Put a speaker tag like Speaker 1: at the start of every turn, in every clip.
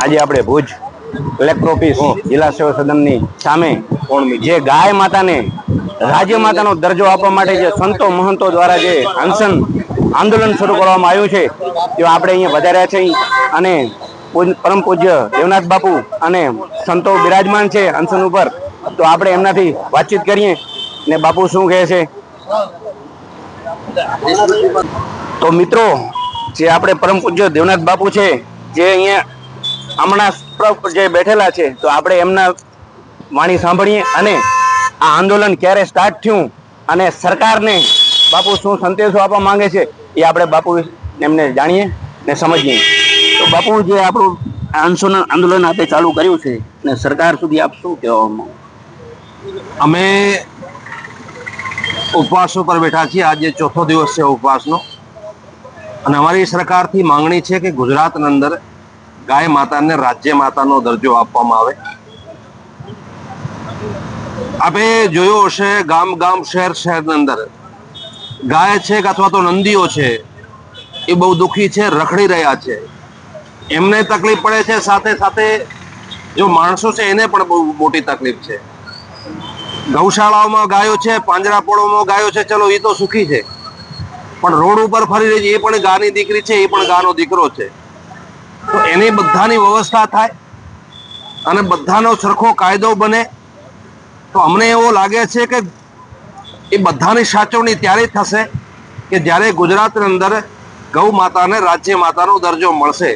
Speaker 1: આજે આપણે Bhuj collector office જિલ્લા સેવા સદનની સામે જે ગાય માતાને રાજ્ય માતાનો દરજ્જો આપવા માટે જે સંતો મહંતો દ્વારા જે આંદોલન શરૂ કરવામાં આવ્યું છે તે આપણે અહીંયા વધાર્યા છે અને પરમ પૂજ્ય દેવનાથ બાપુ અને સંતો બિરાજમાન છે અનશન ઉપર, તો આપણે એમનાથી વાતચીત કરીએ ને બાપુ શું કહે છે. તો મિત્રો, જે આપણે પરમ પૂજ્ય દેવનાથ બાપુ છે જે અહીંયા હમણાં જે બેઠેલા છે, તો આપણે એમના વાણી સાંભળીએ અને આ આંદોલન ક્યારે સ્ટાર્ટ થયું અને સરકારને બાપુ શું સંદેશો આપવા માંગે છે એ આપણે બાપુ એમને જાણીએ ને સમજીએ. તો બાપુ, જે આપણું આંદોલન આપણે ચાલુ કર્યું છે ને સરકાર સુધી આપ શું કહેવા માંગો?
Speaker 2: અમે ઉપવાસ ઉપર બેઠા છીએ. આજે ચોથો દિવસ છે ઉપવાસનો અને અમારી સરકારથી માંગણી છે કે ગુજરાતની અંદર ગાય માતાને રાજ્ય માતાનો દરજ્જો આપવામાં આવે. આપણે જોયું હશે, ગામ ગામ શહેર શહેરની અંદર ગાય છે અથવા તો નંદીઓ છે એ બહુ દુઃખી છે, રખડી રહ્યા છે. એમને તકલીફ પડે છે, સાથે સાથે જો માણસો છે એને પણ બહુ મોટી તકલીફ છે. ગૌશાળાઓમાં ગાયો છે, પાંજરાપોળોમાં ગાયો છે, ચલો એ તો સુખી છે, પણ રોડ ઉપર ફરી રહી છે એ પણ ગાની દીકરી છે, એ પણ ગાનો દીકરો છે. તો એની બધાની વ્યવસ્થા થાય અને બધાનો સરખો કાયદો બને તો અમને એવો લાગે છે કે એ બધાની સાચવણી ત્યારે થશે કે જ્યારે ગુજરાતની અંદર ગૌ માતાને રાજ્ય માતાનો દરજ્જો મળશે.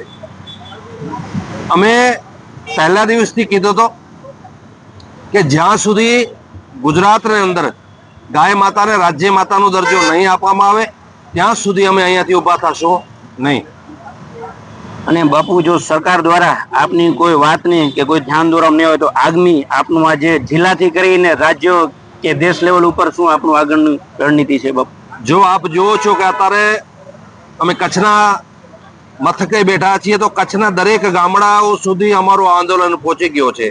Speaker 2: અમે પહેલા દિવસથી કીધું હતો કે જ્યાં સુધી ગુજરાતની અંદર ગાય માતાને રાજ્ય માતાનો દરજ્જો નહીં આપવામાં આવે ત્યાં સુધી અમે અહીંયાથી ઊભા થશું નહીં.
Speaker 1: અને બાપુ, જો સરકાર દ્વારા આપની કોઈ વાતની કે કોઈ ધ્યાન દોરવામાં નહીં હોય તો આગામી આપનું આ જે જિલ્લાથી કરીને રાજ્ય કે દેશ લેવલ ઉપર શું આપણું આગળની રણનીતિ છે બાપુ?
Speaker 2: જો આપ જુઓ છો કે અત્યારે અમે કચ્છના મથકે બેઠા છીએ, તો કચ્છના દરેક ગામડાઓ સુધી અમારું આંદોલન પહોંચી ગયો છે.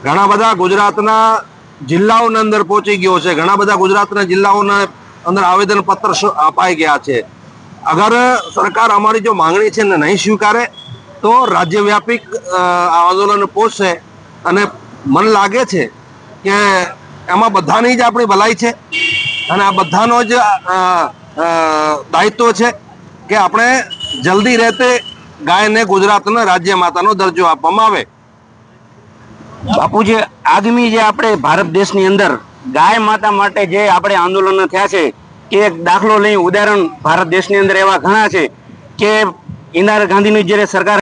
Speaker 2: ઘણા બધા ગુજરાતના જિલ્લાઓની અંદર પહોંચી ગયો છે. ઘણા બધા ગુજરાતના જિલ્લાઓના અંદર આવેદન પત્ર અપાઈ ગયા છે. અગર સરકાર અમારી જો માંગણી છે ને નહીં સ્વીકારે તો રાજ્યવ્યાપી આંદોલન પહોંચશે અને મને લાગે છે કે એમાં બધાની જ આપણી ભલાઈ છે અને આ બધાનો જ દાયિત્વ છે કે આપણે જલ્દી રહેતે ગાયને ગુજરાતના રાજ્ય માતાનો દરજ્જો આપવામાં આવે.
Speaker 1: બાપુ, જે આગામી જે આપણે ભારત દેશની અંદર ગાય માતા માટે જે આપણે આંદોલનો થયા છે, કે એક દાખલો લઈ ઉદાહરણ ભારત દેશની અંદર એવા ઘણા છે કે ઇન્દિરા ગાંધીની જ્યારે સરકાર